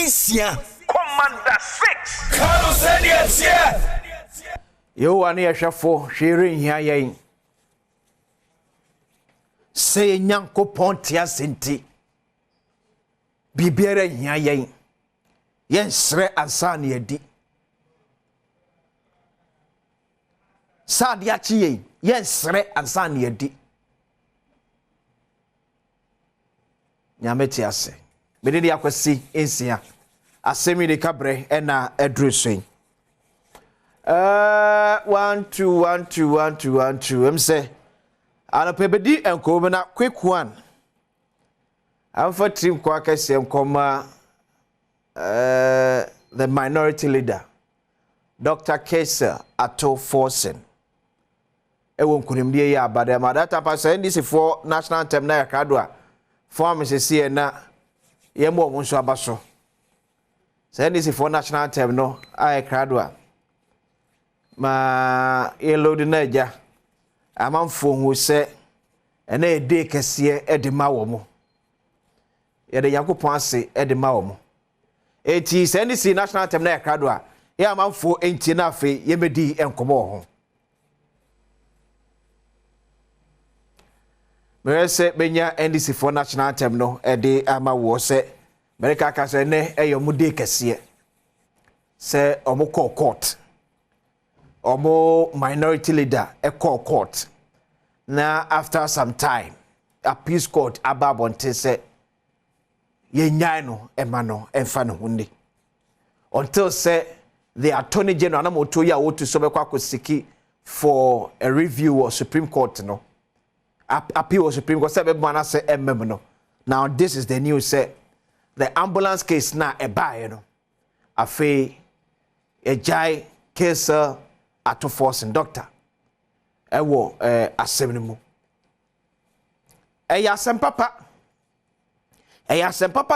insia. Commander 6. Kano senior. You want a shafo, sharing here. Say Yanko Pontia Sinti. Bibiere here. Yes, re ansani edi. Sadiachi, yes, re ansani edi. Nyameti ase. Bedidi akwesi insia. Asem Yi Di Ka bre ena edrusin. 1 2 say anapebedi enko na quick one. I'm for team kwa kesi enkoma the minority leader Dr. Kesa Ato Forsen. Ewo nkunimdie ya abade ma data pass NDC for national anthem na yakadwa for mesesi na yemo nso abaso. NDC for national anthem no ayakadwa ma yellow de naja amanfo hu se ena ede kese e de ma wo mo ye de yakopon ase e de ma wo mo eti NDC national anthem na yakadwa ya amanfo enti na afi ye medi enkomo ho merese benya NDC for national anthem no e de ama wo se America ka se ne e yo mu de kese se omukọ court Omo minority leader a court. Now after some time, a peace court ababonte se ye nyano emano enfano hundi. Until say the attorney general na moto ya wotu sobe kwa kusiki for a review of Supreme Court no. Appeal of Supreme Court say bwana se no. Now this is the news say the ambulance case na eba no. Afi a jai case Ato Forsen doctor ewo asem ni mu asem papa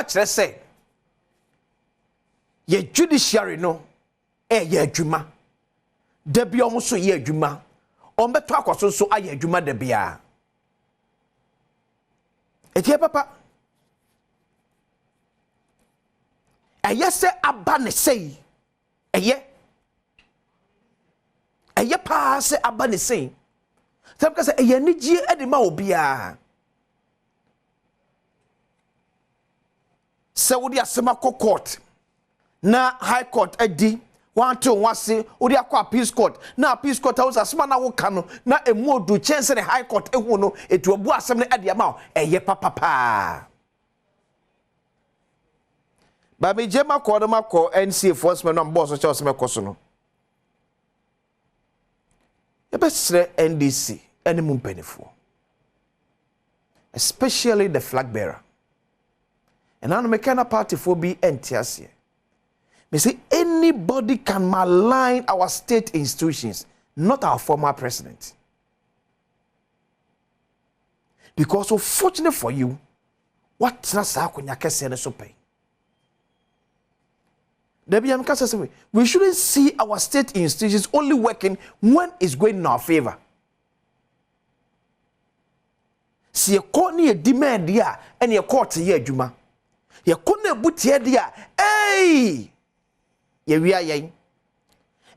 kire se ye judiciary no ye adwuma da bia omo so ye adwuma on beto akoso so aye adwuma da bia etie papa se aba ne sei eye pa se aba ne sei tam ka se eye ni gie edima obia se wodi asema court na high court edi 1 2 wase wodi akwa appeals court na appeals court house asema na wo ka no na emu odu chance ne high court ehu no etu obu asem ne ade ama eye papa ba me jema ko no mako NC enforcement no boss so asema koso no Ebesre NDC any mumpenifo, especially the flag bearer. And now me kind of party for be entiasie. Me say anybody can malign our state institutions, not our former president. Because unfortunately for you, what nasa kunya kese ne so pay. We shouldn't see our state institutions only working when it's going in our favor. See a court near demand dia and your court here, Juma. Your corner boot here, dia. Hey! We are yang.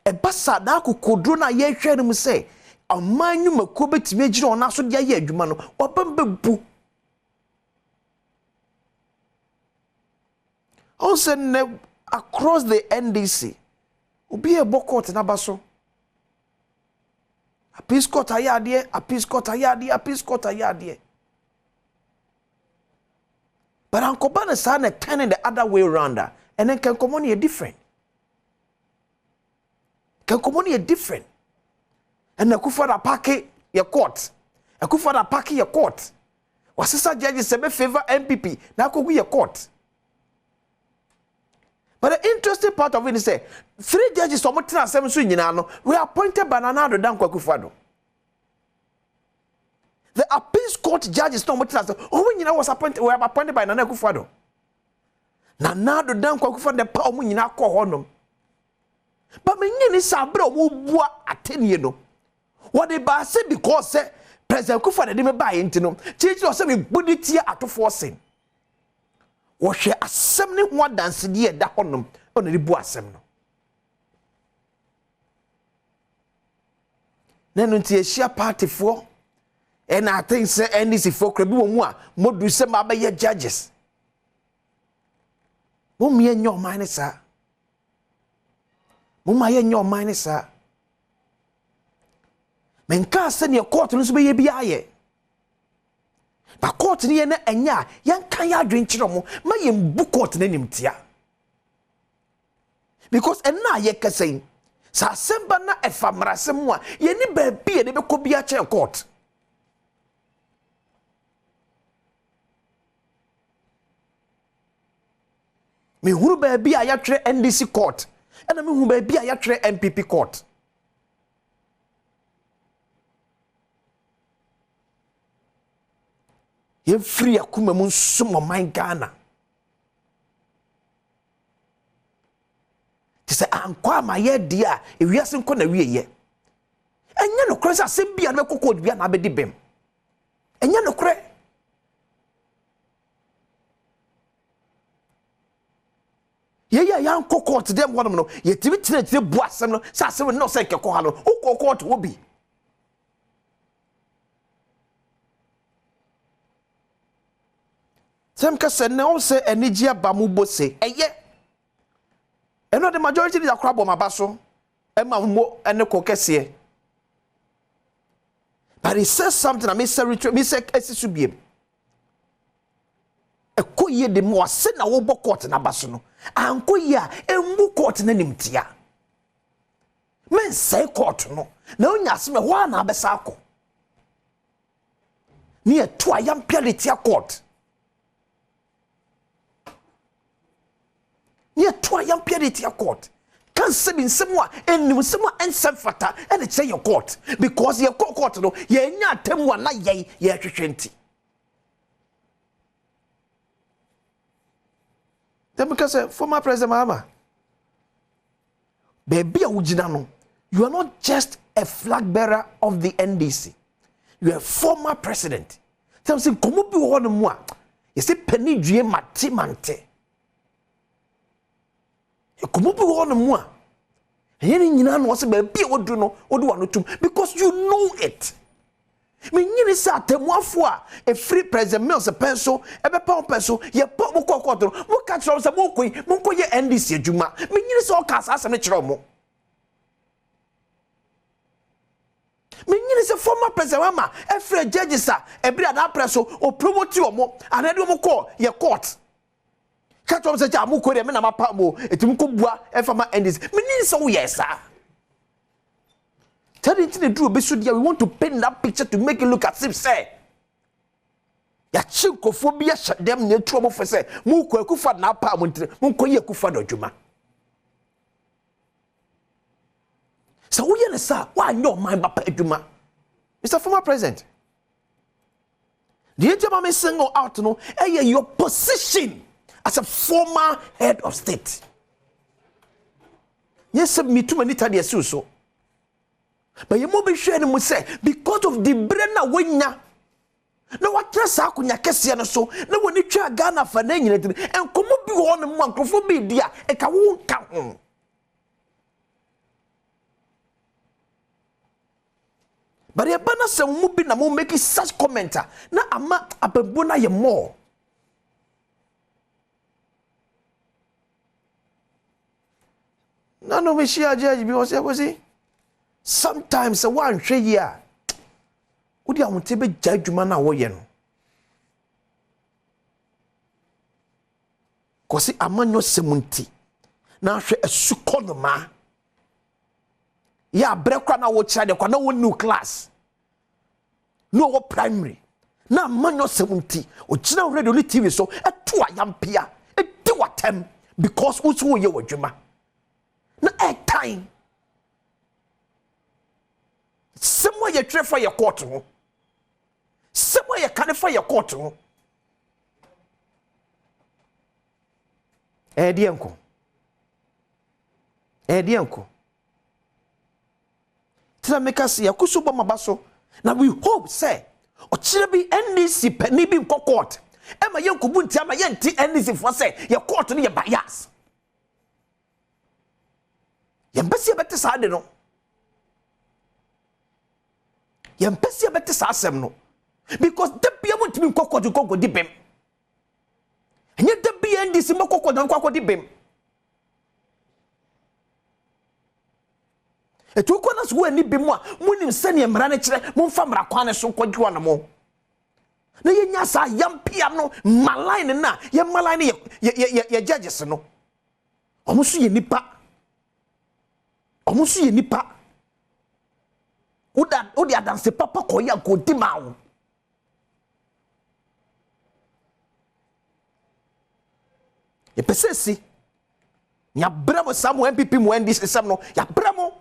A bassa kudrona ye share say, a man you makubit major on us with ya, Jumano, or bamboo. Also, across the NDC, be a boycott in Abaso. A peace court ayadie, a peace court ayadie, a peace court ayadie. But Uncle Banner son turning the other way around, and then can come on here different. Can come on here different. And the Kufada packet your court. A Kufada packet your court. Was sister judges sebe favor MPP, now could be your court. But the interesting part of it is say 3 judges from Motina 7 we are appointed by Nana Dan Kwakufado. The appeals court judges no Motina was appointed, were appointed by Nana Kwakufado. Nana Dan Kwakufado the power munyina ko honom. But me nyini sabra wo bua ateni no. What they ba say because say President Kwakufado dey me buy enti no. Chichi say me body tia Ato Forsen. wo hwe asem ne ho dance de da honom ona ribu asem no nenu nti ehia party fo and I think say NDC for krebi wo mu a modu se ma ba ye judges mo me enyo man sa mo ma ye enyo man sa menka se ne court no so be ye bia ye ba court ne ye na enya yan kan ya adwen kire mo ma ye mbu court na nimtia because enna ye kasen sa semba na efamra semwa ye ni ba bia de be ko bia che court me huru ba bia ya tire NDC court ena me huru ba bia ya tire MPP court ye free akuma mun sumo man Ghana tise ankwa ma ye dia ewiase nko na wieye enya no kre sa sembia na kokko bia na abedi bem enya no kre ye yan kokko te dem wonom no ye tibi tire bu asem no sa asem no se kekko ha no kokko to obi Sem ka se ne o se eniji aba mu bose eye eno the majority is akrabo mabaso e ma mo ene ko kese but he says something I me say esisu biem e ko ye de mo ase na wo bo court na baso no anko ye a embu court na nimtia men say court no na onya se me ho na abesa akọ ni e to ayam pialitia court ye to ayam pialitia court can se bin semwa enim semwa ensem fata and say your court because your court no ye nya atemwa na ye hwehwenti because former President Mahama baby ujina no you are not just a flag bearer of the NDC you are a former president something komo bi wo no mu a you say penny due mante komo bi wo no mu a yen nyina no se baby odu no odu wa no tum because you know it me nyini sa temuafo a e free president mills penso e be pa penso ye pa mo kokotro mo ka tro se mo koye NDC adwuma me nyini se o ka sa asem kire mo me nyini se former president mama e free judges a e bri ada preso o promote omo anade omo ko ye court ka tro se ja mo ko de me na mapa mo etim ko bua e fama NDC me nyini se wo yesa tell it the true we want to paint that picture to make it look as if say ya chinkophobia shadem ne trouble for say mu ko akufa na pa mu ko ye akufa do dwuma so wo ye ne sa wa nyo man ba pa adwuma Mr. Former President the ejama me single out no your position as a former head of state yes me too many times so but you mo be sure ni mo say because of the brain na wanya na watrasa akunya kese no so na woni twa Ghana fa na nyina tin enkomo bi ho no mo ankrofo bi dia e ka wo nka ho but e bana se mo bi na mo make such commenter na ama ababo na ye more no me share judge bi o se sometimes one hwe ya udi awonte be jadwuma na wo ye no kosi amanyo semunti na hwe esukonoma ya brekwa na wo kira de kwa na wo new class no wo primary na amanyo semunti o kira radio ni TV so eto ayampia edi watem because usu wo ye wadwuma na time somewhere you try for your court ho somewhere you can for your court ho edienko tira meka se yakusubo mabaso na we hope say o kire bi NDC pani bi court Emma yen kubunti ama yen ti NDC for say ye court no ye bias. Ye mbese bete sa de no. Ye mbese bete sa asem no. Because the bia montimi kokko di bem. Enye the bia NDC mo kokko di bem. Etu ko na so ani bem a munim sane mra na kire mo mfa mra kwan so kwadwo na mo. Na ye nya sa yampia no maline na ye maline ye judges no. Omo so ye nipa. Omo so ye nipa. Odi adanse papa ko ya ko di ma wo. Ye pesesi. Ya bramo samu MPP mu NDC sam no ya bramo.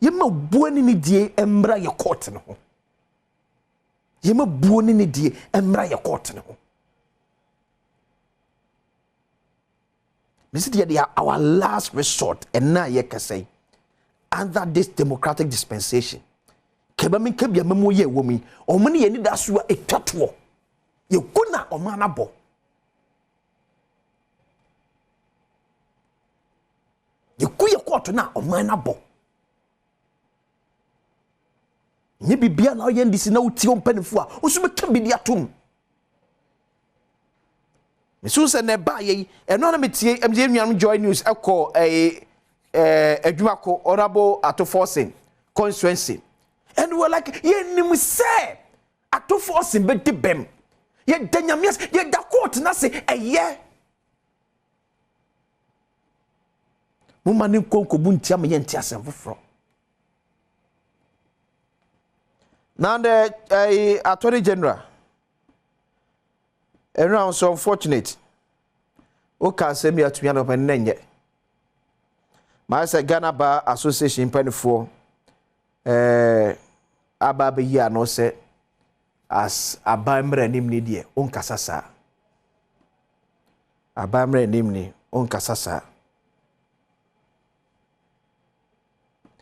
Yema buoni ni die emra ye court no. Yema buoni ni die emra ye court no. This is our last resort and now ye can say under this democratic dispensation. Kebami kebia memo ye womi omani ye ni da so etwatwo. Ye kuna omana bo. Ye ku ye court na omana bo. Nye bibia na oye ndisi na uti ompanifo a osu beka bidi atom. Mesu se ne ba ye eno na metie MJ Nnuam Joy News ekọ adwumako honorable Atoforcing constituency. And we were like ye nim se Atoforcing be de bem. Ye danyamias ye da court na se eye. Mo mani konko buntia me ye ntia asem foforo. Now the Attorney General, around so unfortunate. Okay, send me to me and open nenye. My say Ghana Bar Association penny Ababe ya no say as abamre nimni die onkasasa. Abamre nimni onkasasa.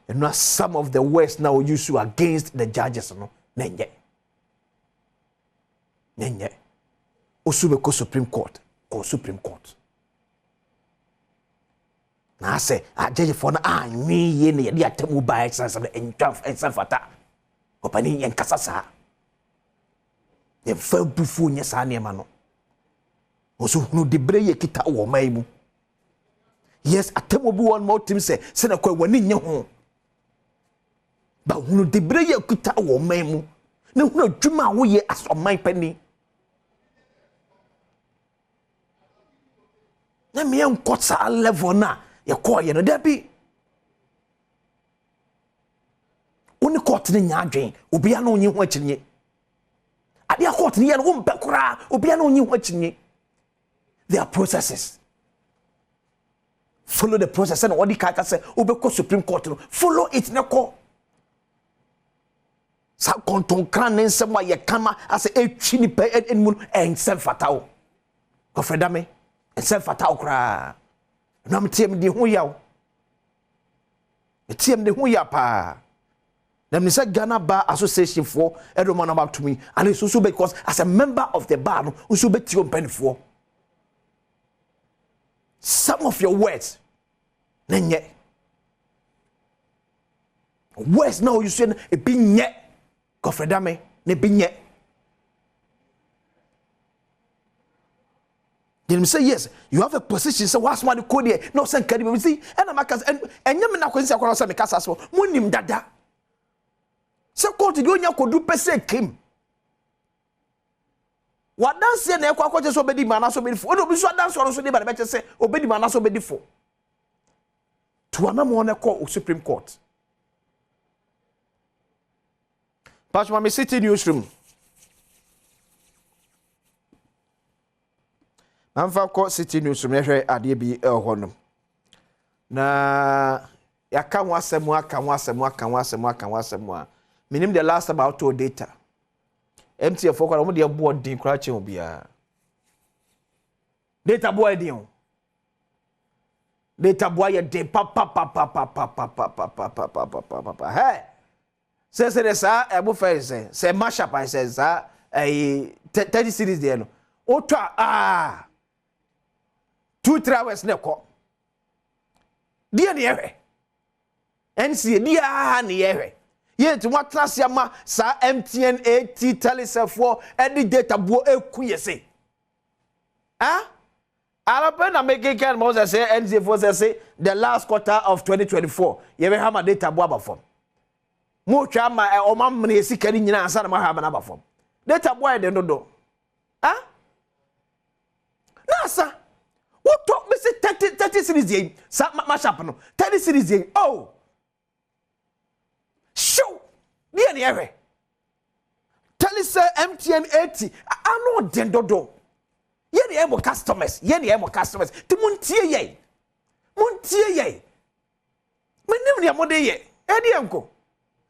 And now some of the words now used to against the judges no nenye osube ko Supreme Court or Supreme Court na say a judge for na anwi ye ne ye atemu ba exercise the entwaf ensafata opani yen kasasa ye fa bufu nya sa ne ma no oso hunu debre ye kita wo mai mu yes atemu bu one more team say se na kwa wani nye ho ba hunu debre ye kita wo mai mu na hunu adwuma wo ye asoman pani na me enkotsa level na ye call ye no da bi oni court ni nya adwen obi a na onyi ho akirnye ade a court ni ye no wo mpe kura obi a na onyi ho akirnye. There are processes. Follow the process and what the character say obeko Supreme Court no follow it na ko sa konton kran nsem wa ye kama as etwi ni pe enmu ensem fatao ko fredame ensem fatao kra na mtiem di ho yaw mtiem de ho ya pa na me say Ghana Bar Association for everyone about to me and it's also because as a member of the bar no also be ti open for some of your words nenye words now you say e bi nye kofredame ne bi nye. Then say yes you have a position so what's one code here no say kadi we see and amakas and nyem na kwesi akwa say me kasa so munim dada se court di onya kodu pese kim wadanse na ekwa kwache so obedi mana so obedi fo no bi so adanse oro so dey ba be say obedi mana so obedi fo to anamo na call Supreme Court. Pastor me city newsroom Amfa ko city newsroom yehwe ade bi hono na yaka ho asemu a minim the last about to data MTF for kwara mo de board din kra che obia data boy din data boy ye de pa hey Say the sa ebo fa say mashup I say sa 30 series there no. Otwa 2-3 hours na ko. Dia ne ehwe. NC dia ne ehwe. Ye ti what class ya ma sa MTN AT telesefo any data bo ekuye se. Ah? Arabe na make can mo say NC for say the last quarter of 2024. Ye be ha ma data bo abafom. Mo twa ma o ma mne sika ni nyina ansa na ma ha ma na abafom. Data bo e de dodo. Ah? Nasa. What talk me say 30 series yen. Sa ma sharp no. 30 series yen. Oh. Show. Be any ere. Tell us MTN 80. I know den dodo. Ye the able customers. Ye the able customers. Ti muntie ye. Muntie ye. Me nim ne amode ye. E di enko.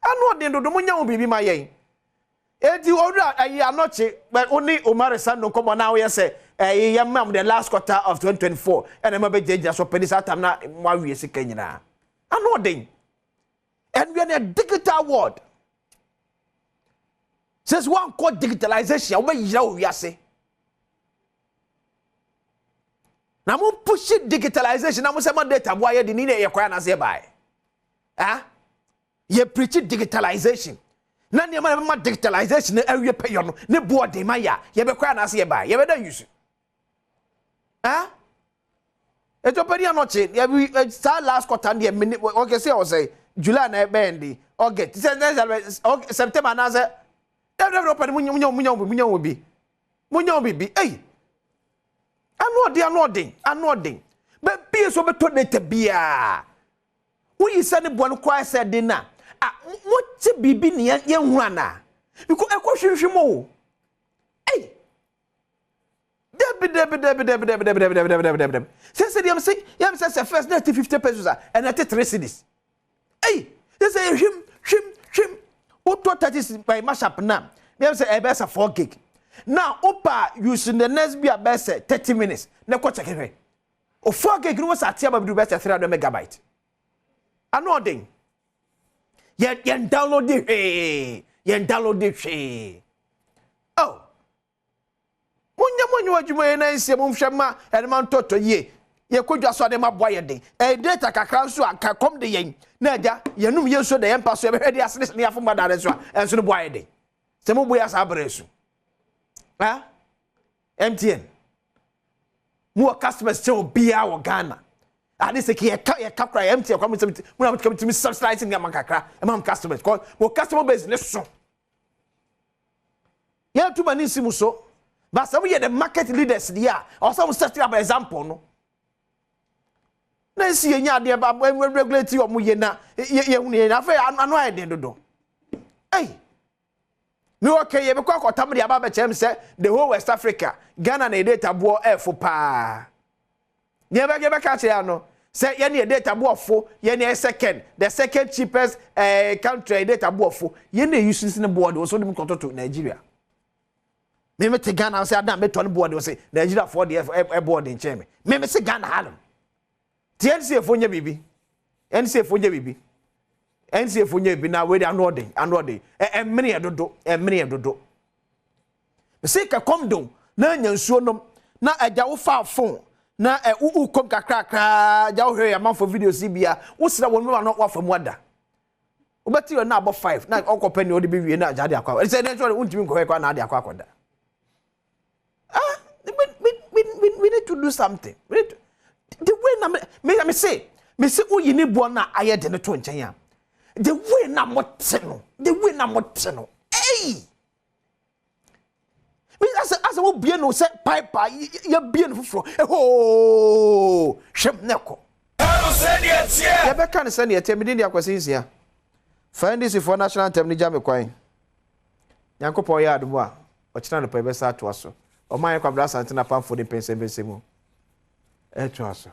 I know den dodo munya wo bibi ma ye. Edi ora ayi anoche but only Omar Sando come on now you say yamam the last quarter of 2024 and I'm be jeja so penny that time na wa wie sika nyina ano den and we are in a digital world says one called digitalization we yira we ase na mo push digitalization na mo say my data boy de ni na ye kwa na say buy ye preach digitalization na ne ma digitalization na awie payo no ne board ma ya ye be kwa na ase ye ba ye be da use etopedi anoche ye be last quarter na minute okay say July na be end August September na say everybody munya bi eh anodin be pie so be to data bia wo yi se ne bo no kwa se din na what bibi ni ye hu ana because e ko hwehwe mo eh deb say dem say yam say first net 50 pesos and net 3 cedis eh they say hwim what 30 by mashup na dem say e be 4 gig now opa using the next be about 30 minutes na ko check here o 4 gig no sa tia ba bi do be 300 megabyte anodin yen download it oh munya wadwuma na nsie mo hwema ene man toto ye kodwa so de maboa ye den data kakra so aka kom de yen na aja yenum ye so de yen paso ye be hwede asene ne afo madare so enso no boa ye den se mo boya sa abresu MTN mo customers che obia wo Ghana and this ye kakra MTN kwa mo come to subsidizing am kakra am customers cause mo customer base ne so ye to mani simu so but some ye the market leaders there or some set up example no na si ye nya de ba regulate o mo ye na ye hu ne na fa anu aye den dodo eh me okay ye be kwa kotam de aba be chem say the whole West Africa Ghana na data bo efo pa ye be catch ya no say ye na data bo ofo ye na second the second cheapest country data bo ofo ye na use ne board so dem koto to Nigeria me te Ghana say Adam me ton board say Nigeria for the board in cheme me say Ghana halum TNC efo nya bibi NC efo nya bibi NC efo nya bibi na we dey anodin emene edodo me say ka kom don na nyansuo nom na agya wo fa phone na u kom kakra agya wo hwe ya manfo video si bia wo sira won me wa no wa fa mu ada obeti yo na abo 5 na okopa ni odi bi wie na agya de akwa say na so untimi nko hwe na de akwa akoda we need to do something the way na me say uyi ni bo na aye de ne to nchen ya the way na moteno hey me as we bie no say piper ya bie no fufuro ho hwem neko ya be kan say ne tem din dia kwasinsia find this for national anthem ni jame kwan yankopon ya adumu a ochina no pa be sa to aso o man kwa bra santina pamfo de pensembesemu eto aso